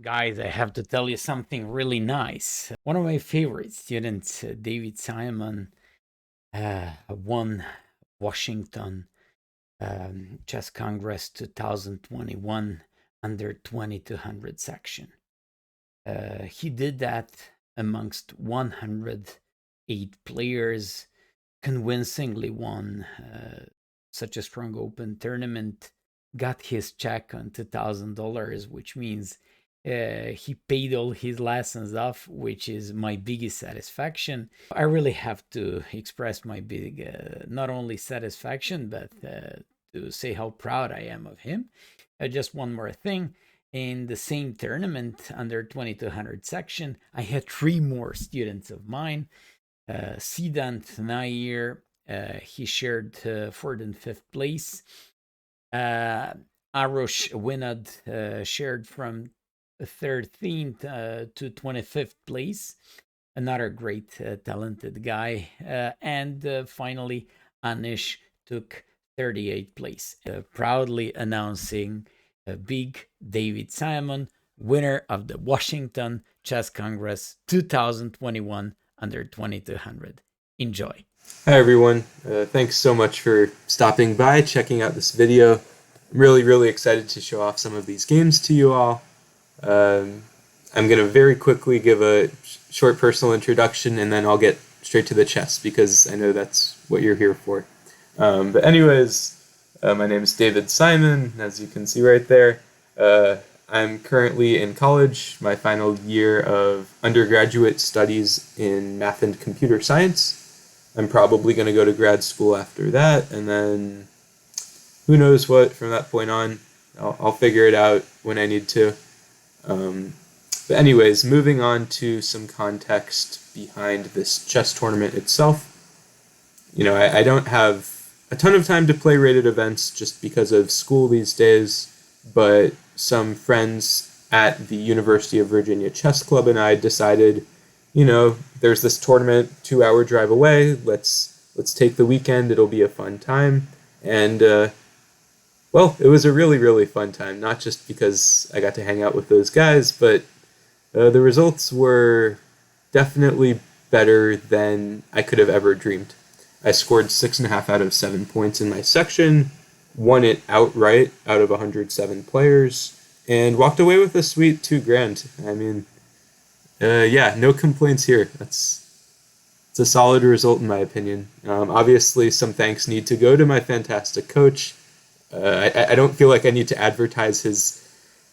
Guys, I have to tell you something really nice. One of my favorite students, David Siamon, won Washington Chess Congress 2021 under 2200 section. He did that amongst 108 players, convincingly won such a strong open tournament, got his check on $2,000, which means he paid all his lessons off, which is my biggest satisfaction. I really have to express my big, not only satisfaction, but to say how proud I am of him. Just one more thing. In the same tournament, under 2200 section, I had 3 more students of mine. Sidan Nair, he shared 4th and 5th place. Arosh Winad shared from 13th to 25th place. Another great talented guy. And finally, Anish took 38th place, proudly announcing big David Siamon, winner of the Washington Chess Congress 2021 under 2200. Enjoy. Hi everyone, thanks so much for stopping by, checking out this video. I'm really excited to show off some of these games to you all. I'm going to very quickly give a short personal introduction and then I'll get straight to the chess because I know that's what you're here for. But anyways, my name is David Siamon, as you can see right there. I'm currently in college, my final year of undergraduate studies in math and computer science. I'm probably going to go to grad school after that, and then who knows what from that point on. I'll figure it out when I need to. But anyways, moving on to some context behind this chess tournament itself. You know, I don't have a ton of time to play rated events just because of school these days, but some friends at the University of Virginia Chess Club and I decided, you know, there's this tournament 2-hour drive away. Let's take the weekend. It'll be a fun time. And well, it was a really fun time. Not just because I got to hang out with those guys, but the results were definitely better than I could have ever dreamed. I scored 6.5 out of 7 points in my section, won it outright out of 107 players, and walked away with a sweet $2,000. I mean, yeah, no complaints here. It's a solid result in my opinion. Obviously, some thanks need to go to my fantastic coach. I don't feel like I need to advertise his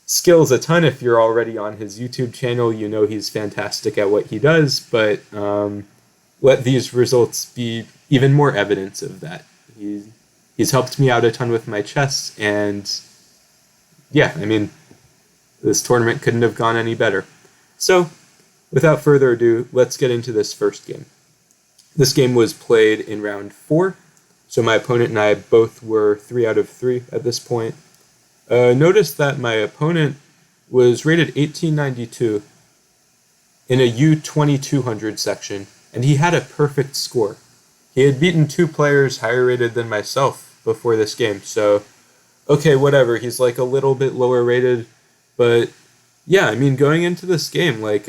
skills a ton. If you're already on his YouTube channel, you know he's fantastic at what he does, but let these results be even more evidence of that. He's helped me out a ton with my chess, and yeah, I mean, this tournament couldn't have gone any better. So, without further ado, let's get into this first game. This game was played in round 4, so my opponent and I both were 3 out of 3 at this point. Notice that my opponent was rated 1892 in a U2200 section, and he had a perfect score. He had beaten 2 players higher rated than myself before this game, so okay, whatever, he's like a little bit lower rated, but yeah, I mean, going into this game, like,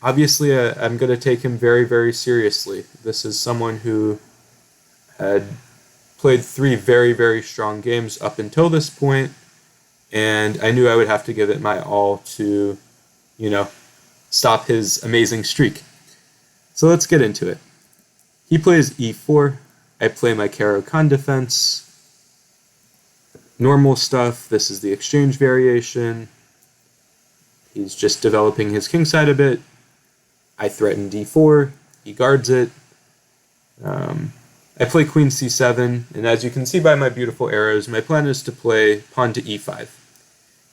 obviously I'm going to take him very seriously. This is someone who had played 3 very strong games up until this point, and I knew I would have to give it my all to, you know, stop his amazing streak. So let's get into it. He plays e4. I play my Caro Kann defense. Normal stuff. This is the exchange variation. He's just developing his kingside a bit. I threaten d4. He guards it. I play queen c7, and as you can see by my beautiful arrows, my plan is to play pawn to e5.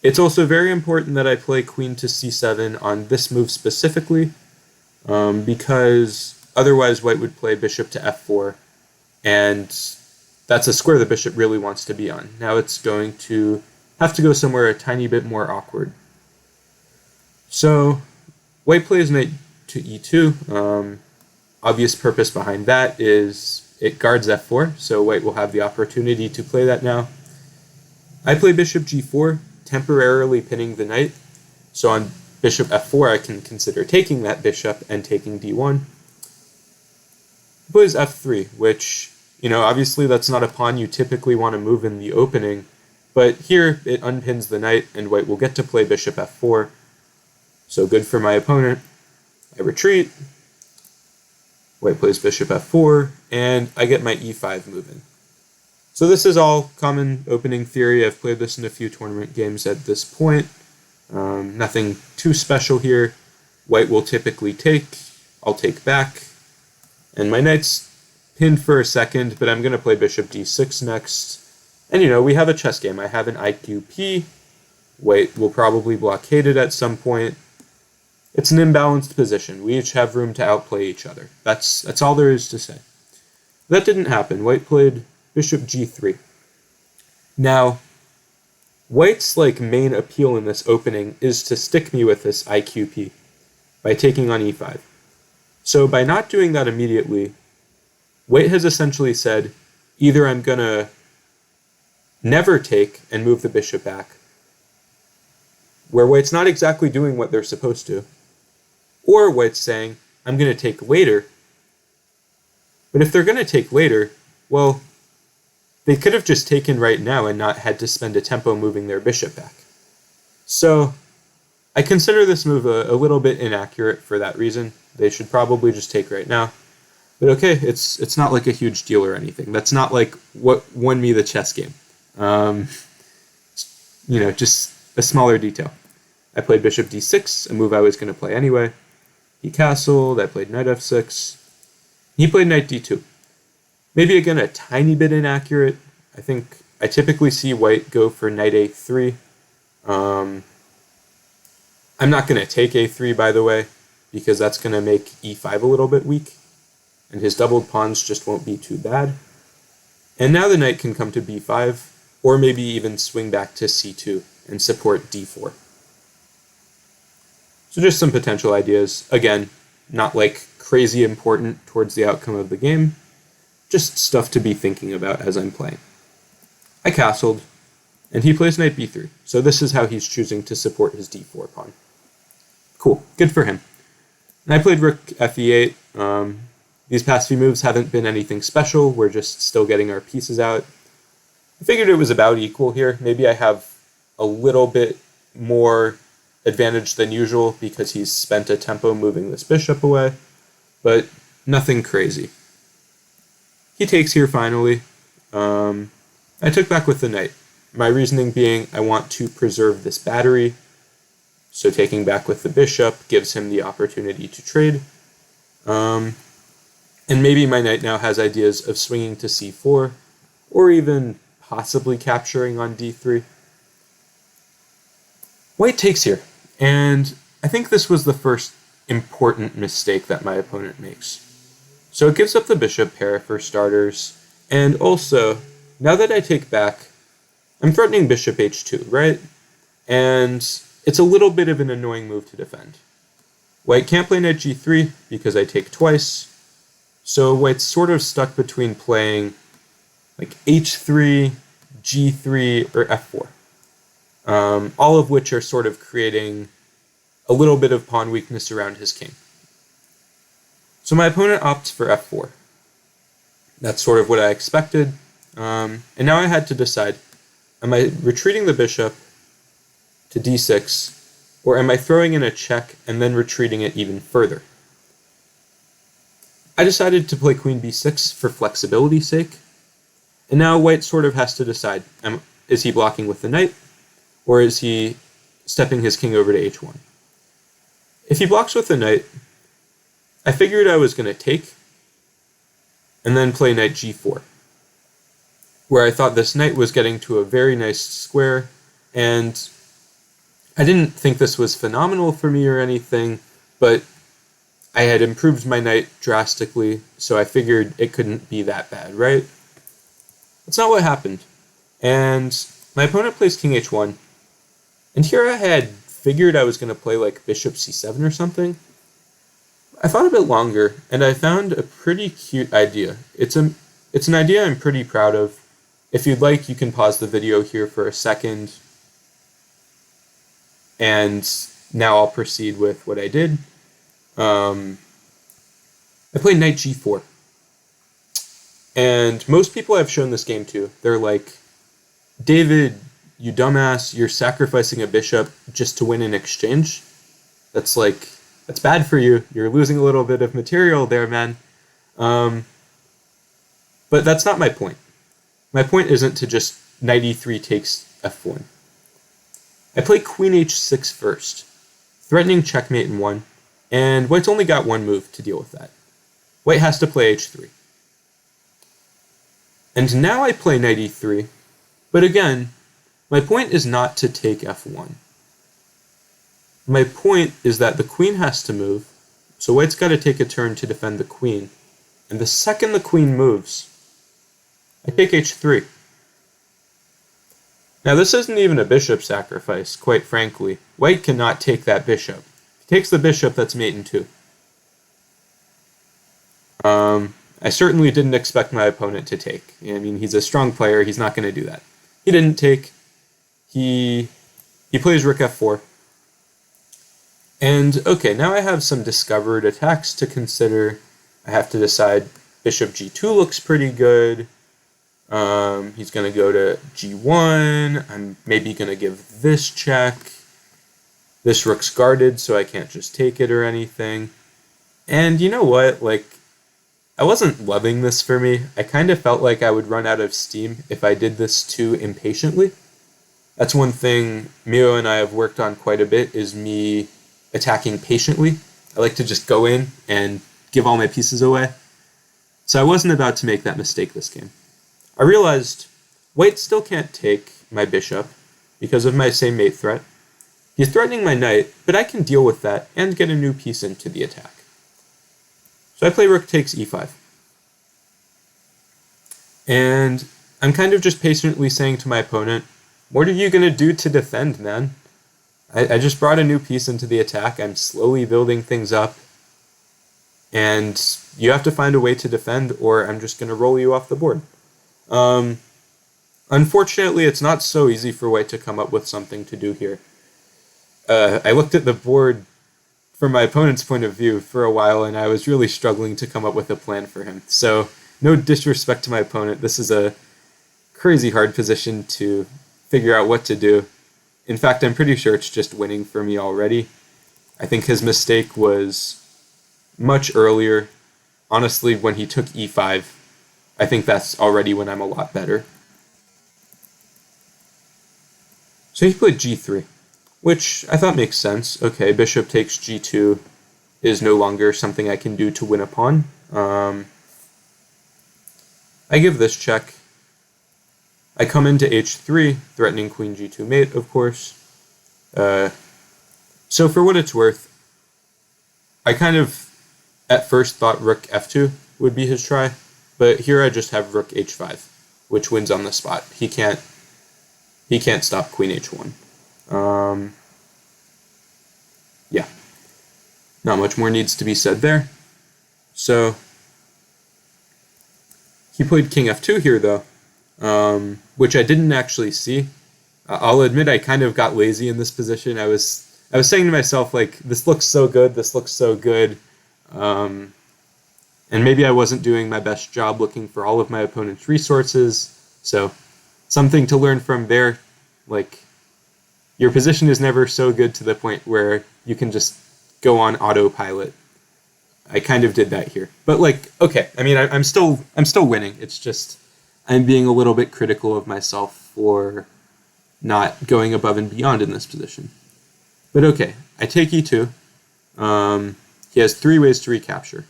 It's also very important that I play queen to c7 on this move specifically, because otherwise white would play bishop to f4, and that's a square the bishop really wants to be on. Now it's going to have to go somewhere a tiny bit more awkward. So white plays knight to e2. Obvious purpose behind that is it guards f4, so white will have the opportunity to play that now. I play bishop g4, temporarily pinning the knight. So on bishop f4, I can consider taking that bishop and taking d1. He plays f3, which, obviously that's not a pawn you typically want to move in the opening, but here it unpins the knight, and white will get to play bishop f4. So good for my opponent. I retreat. White plays bishop f4, and I get my e5 moving. So this is all common opening theory. I've played this in a few tournament games at this point. Nothing too special here. White will typically take. I'll take back. And my knight's pinned for a second, but I'm going to play bishop d6 next. And we have a chess game. I have an IQP. White will probably blockade it at some point. It's an imbalanced position. We each have room to outplay each other. That's all there is to say. That didn't happen. White played bishop g3. Now, white's main appeal in this opening is to stick me with this IQP by taking on e5. So by not doing that immediately, white has essentially said, either I'm going to never take and move the bishop back, where white's not exactly doing what they're supposed to, or white's saying, I'm going to take later. But if they're going to take later, well, they could have just taken right now and not had to spend a tempo moving their bishop back. So I consider this move a little bit inaccurate for that reason. They should probably just take right now. But okay, it's not like a huge deal or anything. That's not like what won me the chess game. Just a smaller detail. I played bishop d6, a move I was going to play anyway. He castled, I played knight f6. He played knight d2. Maybe again a tiny bit inaccurate. I think I typically see white go for knight a3. I'm not going to take a3, by the way, because that's going to make e5 a little bit weak, and his doubled pawns just won't be too bad. And now the knight can come to b5, or maybe even swing back to c2 and support d4. So just some potential ideas. Again, not crazy important towards the outcome of the game, just stuff to be thinking about as I'm playing. I castled, and he plays knight b3, so this is how he's choosing to support his d4 pawn. Cool, good for him. And I played rook fe8. These past few moves haven't been anything special, we're just still getting our pieces out. I figured it was about equal here. Maybe I have a little bit more advantage than usual because he's spent a tempo moving this bishop away, but nothing crazy. He takes here finally. I took back with the knight. My reasoning being I want to preserve this battery, so taking back with the bishop gives him the opportunity to trade. And maybe my knight now has ideas of swinging to c4, or even possibly capturing on d3. White takes here, and I think this was the first important mistake that my opponent makes. So it gives up the bishop pair for starters, and also, now that I take back, I'm threatening bishop h2, right? And it's a little bit of an annoying move to defend. White can't play knight g3 because I take twice, so white's sort of stuck between playing h3, g3, or f4. All of which are sort of creating a little bit of pawn weakness around his king. So my opponent opts for f4. That's sort of what I expected. And now I had to decide, am I retreating the bishop to d6, or am I throwing in a check and then retreating it even further? I decided to play queen b6 for flexibility's sake, and now white sort of has to decide, is he blocking with the knight, or is he stepping his king over to h1? If he blocks with the knight, I figured I was going to take, and then play knight g4, where I thought this knight was getting to a very nice square, and I didn't think this was phenomenal for me or anything, but I had improved my knight drastically, so I figured it couldn't be that bad, right? That's not what happened. And my opponent plays king h1, and here I had figured I was going to play bishop c7 or something. I thought a bit longer, and I found a pretty cute idea. It's an idea I'm pretty proud of. If you'd like, you can pause the video here for a second and now I'll proceed with what I did. I played knight g4. And most people I've shown this game to, they're like, David, you dumbass, you're sacrificing a bishop just to win an exchange. That's bad for you. You're losing a little bit of material there, man. But that's not my point. My point isn't to just knight e3 takes f1. I play queen h6 first, threatening checkmate in 1, and white's only got one move to deal with that. White has to play h3. And now I play knight e3, but again, my point is not to take f1. My point is that the queen has to move, so white's got to take a turn to defend the queen. And the second the queen moves, I take h3. Now this isn't even a bishop sacrifice, quite frankly. White cannot take that bishop. If he takes the bishop, that's mate in 2. I certainly didn't expect my opponent to take. I mean, he's a strong player, he's not going to do that. He didn't take. He plays rook f4. And okay, now I have some discovered attacks to consider. I have to decide bishop g2 looks pretty good. He's going to go to g1. I'm maybe going to give this check. This rook's guarded, so I can't just take it or anything. And you know what? Like, I wasn't loving this for me. I kind of felt like I would run out of steam if I did this too impatiently. That's one thing Mio and I have worked on quite a bit, is me attacking patiently. I like to just go in and give all my pieces away. So I wasn't about to make that mistake this game. I realized white still can't take my bishop because of my same mate threat. He's threatening my knight, but I can deal with that and get a new piece into the attack. So I play rook takes e5. And I'm kind of just patiently saying to my opponent, what are you going to do to defend, man? I just brought a new piece into the attack. I'm slowly building things up. And you have to find a way to defend, or I'm just going to roll you off the board. Unfortunately, it's not so easy for white to come up with something to do here. I looked at the board from my opponent's point of view for a while, and I was really struggling to come up with a plan for him. So, no disrespect to my opponent, this is a crazy hard position to figure out what to do. In fact, I'm pretty sure it's just winning for me already. I think his mistake was much earlier. Honestly, when he took e5, I think that's already when I'm a lot better. So he played g3. Which I thought makes sense. Okay, bishop takes g2 is no longer something I can do to win a pawn. I give this check. I come into h3, threatening queen g2 mate, of course. So for what it's worth, I kind of at first thought rook f2 would be his try, but here I just have rook h5, which wins on the spot. He can't stop queen h1. Yeah, not much more needs to be said there. So he played king f2 here though, which I didn't actually see. I'll admit I kind of got lazy in this position. I was saying to myself, like, this looks so good, and maybe I wasn't doing my best job looking for all of my opponent's resources. So something to learn from there, like, your position is never so good to the point where you can just go on autopilot. I kind of did that here. But like, okay, I mean, I'm still winning. It's just I'm being a little bit critical of myself for not going above and beyond in this position. But okay, I take e2. He has 3 ways to recapture.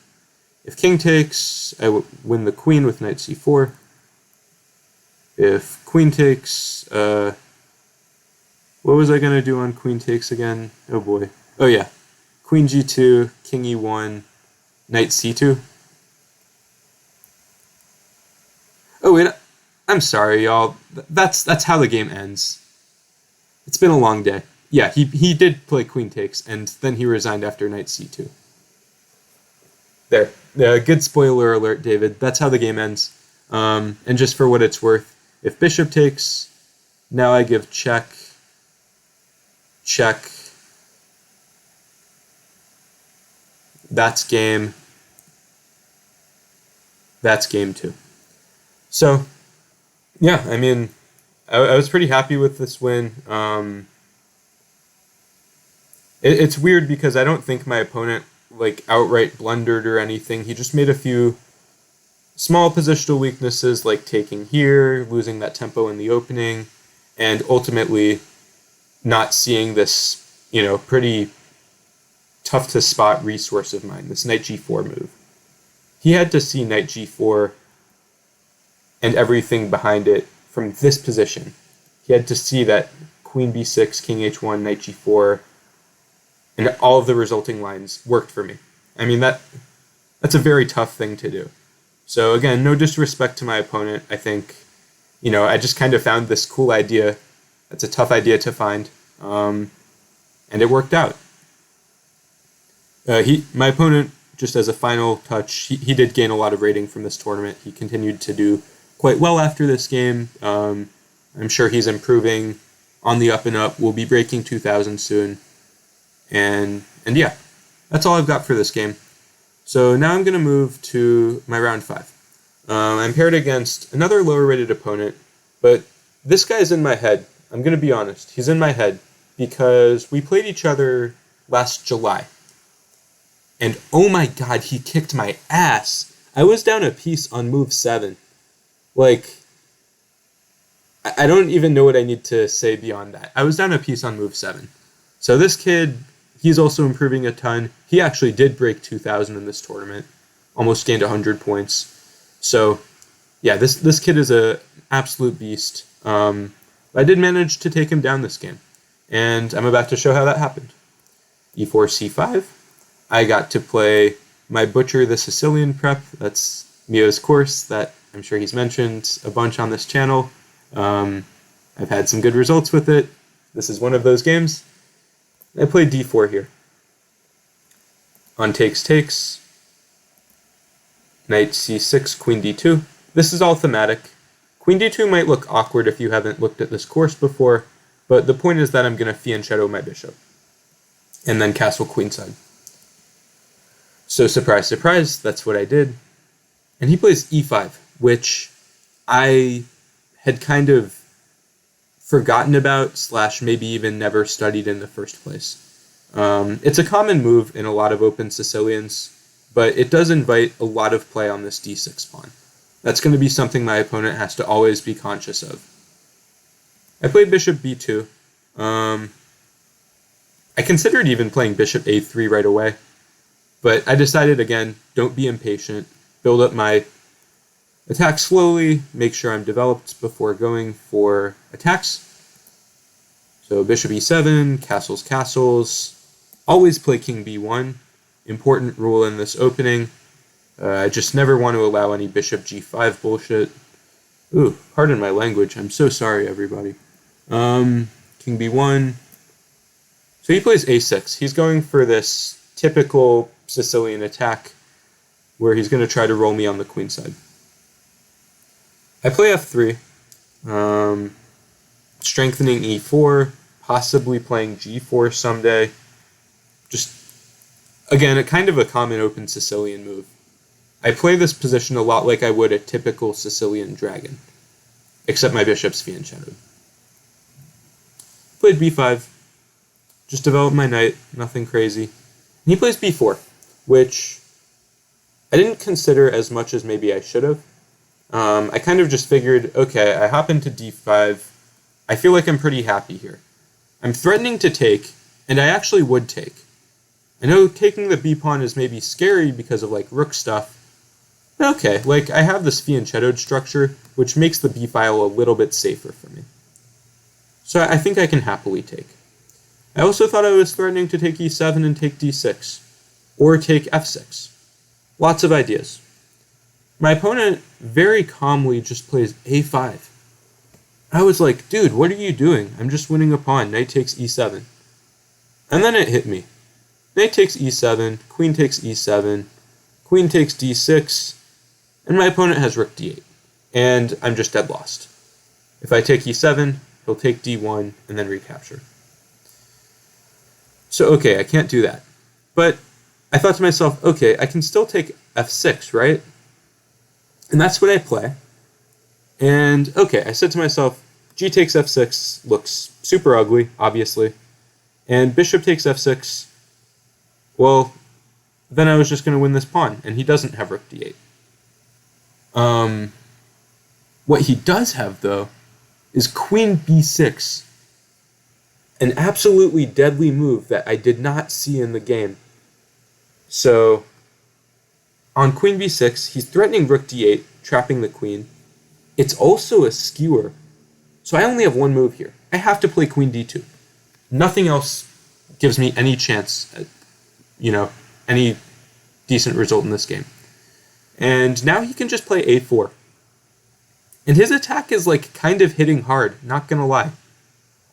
If king takes, I win the queen with knight c4. If queen takes, what was I going to do on queen takes again? Oh boy. Oh yeah. Queen g2, king e1, knight c2. Oh wait, I'm sorry, y'all. That's how the game ends. It's been a long day. Yeah, he did play queen takes, and then he resigned after knight c2. There. Good spoiler alert, David. That's how the game ends. And just for what it's worth, if bishop takes, now I give check, check, That's game 2. So, yeah, I mean, I was pretty happy with this win. It's weird because I don't think my opponent like outright blundered or anything. He just made a few small positional weaknesses like taking here, losing that tempo in the opening, and ultimately not seeing this, pretty tough to spot resource of mine, this knight g4 move. He had to see knight g4 and everything behind it from this position. He had to see that queen b6, king h1, knight g4, and all of the resulting lines worked for me. I mean, that's a very tough thing to do. So again, no disrespect to my opponent. I think, I just kind of found this cool idea. It's a tough idea to find, and it worked out. My opponent, just as a final touch, he did gain a lot of rating from this tournament. He continued to do quite well after this game. I'm sure he's improving on the up and up. We'll be breaking 2,000 soon. And yeah, that's all I've got for this game. So now I'm going to move to my round 5. I'm paired against another lower rated opponent, but this guy's in my head. I'm going to be honest. He's in my head because we played each other last July. And oh my god, he kicked my ass. I was down a piece on move 7. Like, I don't even know what I need to say beyond that. I was down a piece on move 7. So this kid, he's also improving a ton. He actually did break 2,000 in this tournament. Almost gained 100 points. So, yeah, this kid is an absolute beast. I did manage to take him down this game. And I'm about to show how that happened. e4, c5. I got to play my Butcher the Sicilian prep. That's Mio's course that I'm sure he's mentioned a bunch on this channel. I've had some good results with it. This is one of those games. I played d4 here. On takes, knight c6, queen d2. This is all thematic. Queen d2 might look awkward if you haven't looked at this course before, but the point is that I'm going to fianchetto my bishop. And then castle queenside. So surprise, surprise, that's what I did. And he plays e5, which I had kind of forgotten about / maybe even never studied in the first place. It's a common move in a lot of open Sicilians, but it does invite a lot of play on this d6 pawn. That's going to be something my opponent has to always be conscious of. I played bishop b2. I considered even playing bishop a3 right away, but I decided again, don't be impatient, build up my attack slowly, make sure I'm developed before going for attacks. So bishop e7, castles, always play king b1, important rule in this opening. I just never want to allow any bishop g5 bullshit. Ooh, pardon my language, I'm so sorry everybody. King b1. So he plays a6. He's going for this typical Sicilian attack where he's going to try to roll me on the queen side. I play f3, strengthening e4, possibly playing g4 someday. Just, again, a kind of a common open Sicilian move. I play this position a lot like I would a typical Sicilian dragon, except my bishop's fianchettoed. Played b5, just developed my knight, nothing crazy. And he plays b4, which I didn't consider as much as maybe I should have. I kind of just figured, okay, I hop into d5. I feel like I'm pretty happy here. I'm threatening to take, and I actually would take. I know taking the b-pawn is maybe scary because of like rook stuff, but okay, like I have this fianchettoed structure, which makes the b-file a little bit safer for me. So I think I can happily take. I also thought I was threatening to take e7 and take d6, or take f6. Lots of ideas. My opponent very calmly just plays a5. I was like, dude, what are you doing? I'm just winning a pawn. Knight takes e7. And then it hit me. Knight takes e7, queen takes e7, queen takes d6, and my opponent has rook d8. And I'm just dead lost. If I take e7, he'll take d1 and then recapture. So okay, I can't do that. But I thought to myself, okay, I can still take f6, right? And that's what I play. And okay, I said to myself, g takes f6 looks super ugly, obviously. And bishop takes f6, well, then I was just going to win this pawn, and he doesn't have rook d8. What he does have, though, is queen b6, an absolutely deadly move that I did not see in the game. So, on queen b6, he's threatening rook d8, trapping the queen. It's also a skewer, so I only have one move here. I have to play queen d2. Nothing else gives me any chance at, any decent result in this game. And now he can just play a4. And his attack is like kind of hitting hard, not gonna lie.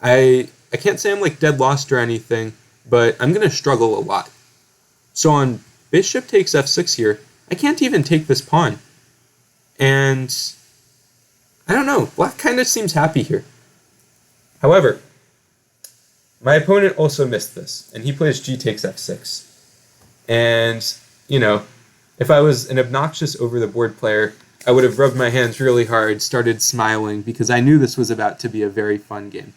I can't say I'm like dead lost or anything, but I'm gonna struggle a lot. So on bishop takes f6 here, I can't even take this pawn. And I don't know, black kind of seems happy here. However, my opponent also missed this, and he plays g takes f6. And, if I was an obnoxious over-the-board player, I would have rubbed my hands really hard, started smiling, because I knew this was about to be a very fun game.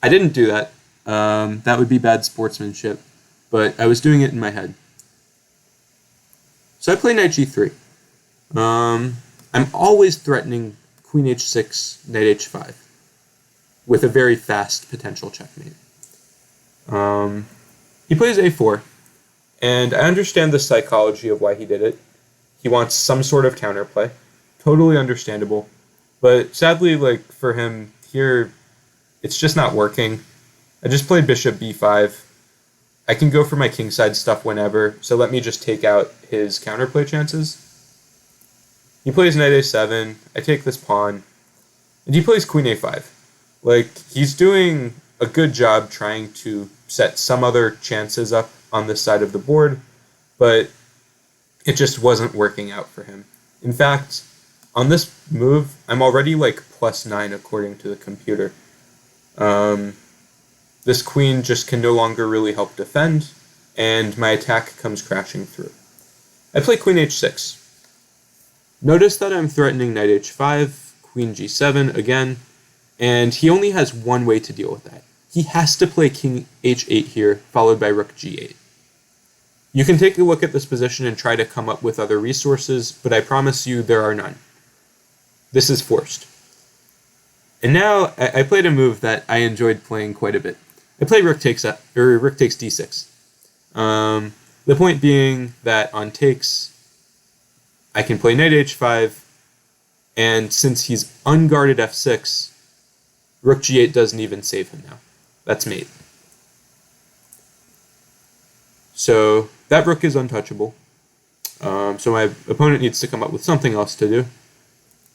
I didn't do that. That would be bad sportsmanship, but I was doing it in my head. So I play knight g3. I'm always threatening queen h6, knight h5, with a very fast potential checkmate. He plays a4, and I understand the psychology of why he did it. He wants some sort of counterplay. Totally understandable. But sadly, for him, here, it's just not working. I just played bishop b5. I can go for my kingside stuff whenever, so let me just take out his counterplay chances. He plays knight a7, I take this pawn, and he plays queen a5. He's doing a good job trying to set some other chances up on this side of the board, but it just wasn't working out for him. In fact, on this move, I'm already +9 according to the computer. This queen just can no longer really help defend, and my attack comes crashing through. I play queen h6. Notice that I'm threatening knight h5, queen g7 again, and he only has one way to deal with that. He has to play king h8 here, followed by rook g8. You can take a look at this position and try to come up with other resources, but I promise you there are none. This is forced. And now I played a move that I enjoyed playing quite a bit. I played rook takes d6. The point being that on takes, I can play knight h5, and since he's unguarded f6, rook g8 doesn't even save him now. That's mate. So that rook is untouchable. So my opponent needs to come up with something else to do.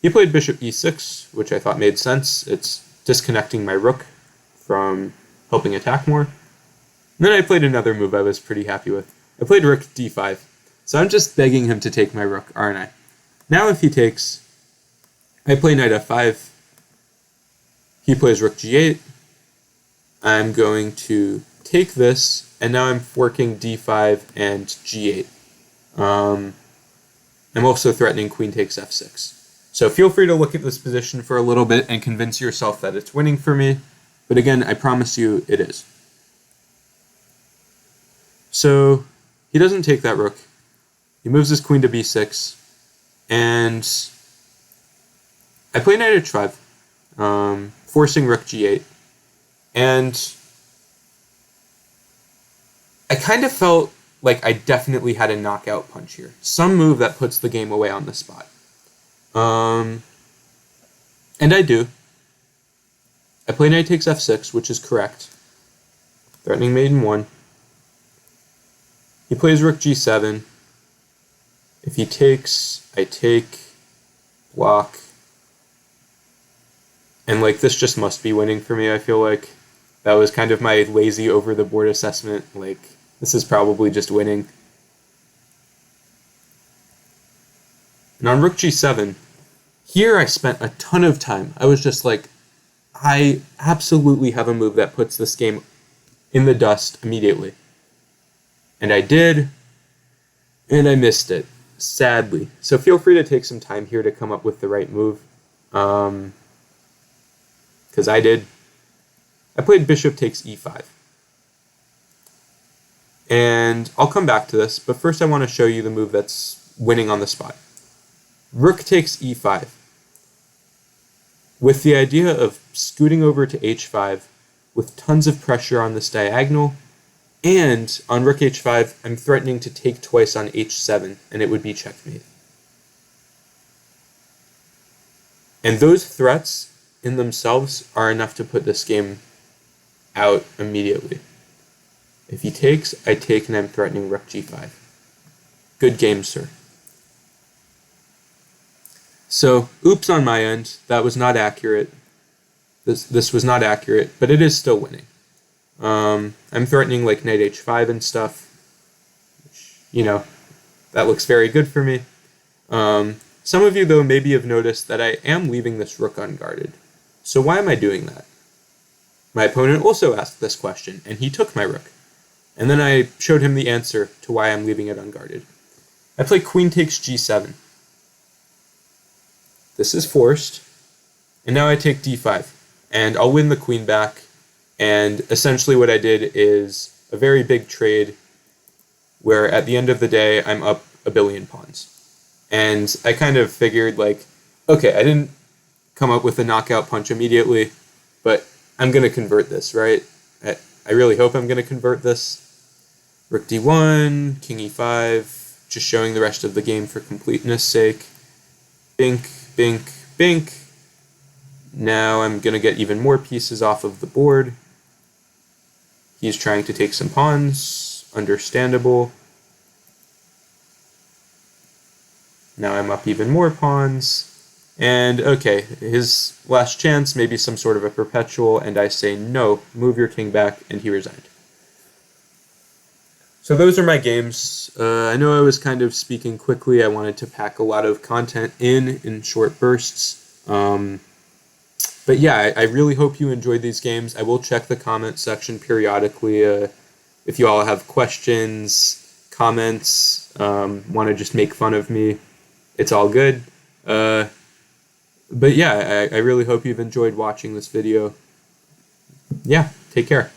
He played bishop e6, which I thought made sense. It's disconnecting my rook from helping attack more. And then I played another move I was pretty happy with. I played rook d5. So I'm just begging him to take my rook, aren't I? Now if he takes, I play knight f5. He plays rook g8. I'm going to take this, and now I'm forking d5 and g8. I'm also threatening queen takes f6. So feel free to look at this position for a little bit and convince yourself that it's winning for me. But again, I promise you it is. So he doesn't take that rook. He moves his queen to b6. And I play knight h5, forcing rook g8. And I kind of felt like I definitely had a knockout punch here. Some move that puts the game away on the spot. And I do. I play knight takes f6, which is correct. Threatening mate in 1. He plays rook g7. If he takes, I take, block. And this just must be winning for me, I feel like. That was kind of my lazy over-the-board assessment. This is probably just winning. And on rook g7, here I spent a ton of time. I was just I absolutely have a move that puts this game in the dust immediately. And I did, and I missed it, sadly. So feel free to take some time here to come up with the right move. Because I did. I played bishop takes e5. And I'll come back to this, but first I want to show you the move that's winning on the spot. Rook takes e5. With the idea of scooting over to h5 with tons of pressure on this diagonal, and on rook h5, I'm threatening to take twice on h7, and it would be checkmate. And those threats in themselves are enough to put this game out immediately. If he takes, I take, and I'm threatening rook g5. Good game, sir. So, oops on my end. That was not accurate. This was not accurate, but it is still winning. I'm threatening like knight h5 and stuff. Which, that looks very good for me. Some of you, though, maybe have noticed that I am leaving this rook unguarded. So why am I doing that? My opponent also asked this question, and he took my rook. And then I showed him the answer to why I'm leaving it unguarded. I play queen takes g7. This is forced. And now I take d5. And I'll win the queen back. And essentially what I did is a very big trade where at the end of the day, I'm up a billion pawns. And I kind of figured okay, I didn't come up with a knockout punch immediately, but I'm going to convert this, right? I really hope I'm going to convert this. Rook d1, king e5, just showing the rest of the game for completeness sake. Bink, bink, bink. Now I'm going to get even more pieces off of the board. He's trying to take some pawns, understandable. Now I'm up even more pawns. And okay, his last chance, maybe some sort of a perpetual, and I say no, move your king back, and he resigned. So those are my games. I know I was kind of speaking quickly. I wanted to pack a lot of content in short bursts. But yeah, I really hope you enjoyed these games. I will check the comment section periodically if you all have questions, comments, want to just make fun of me. It's all good. But yeah, I really hope you've enjoyed watching this video. Yeah, take care.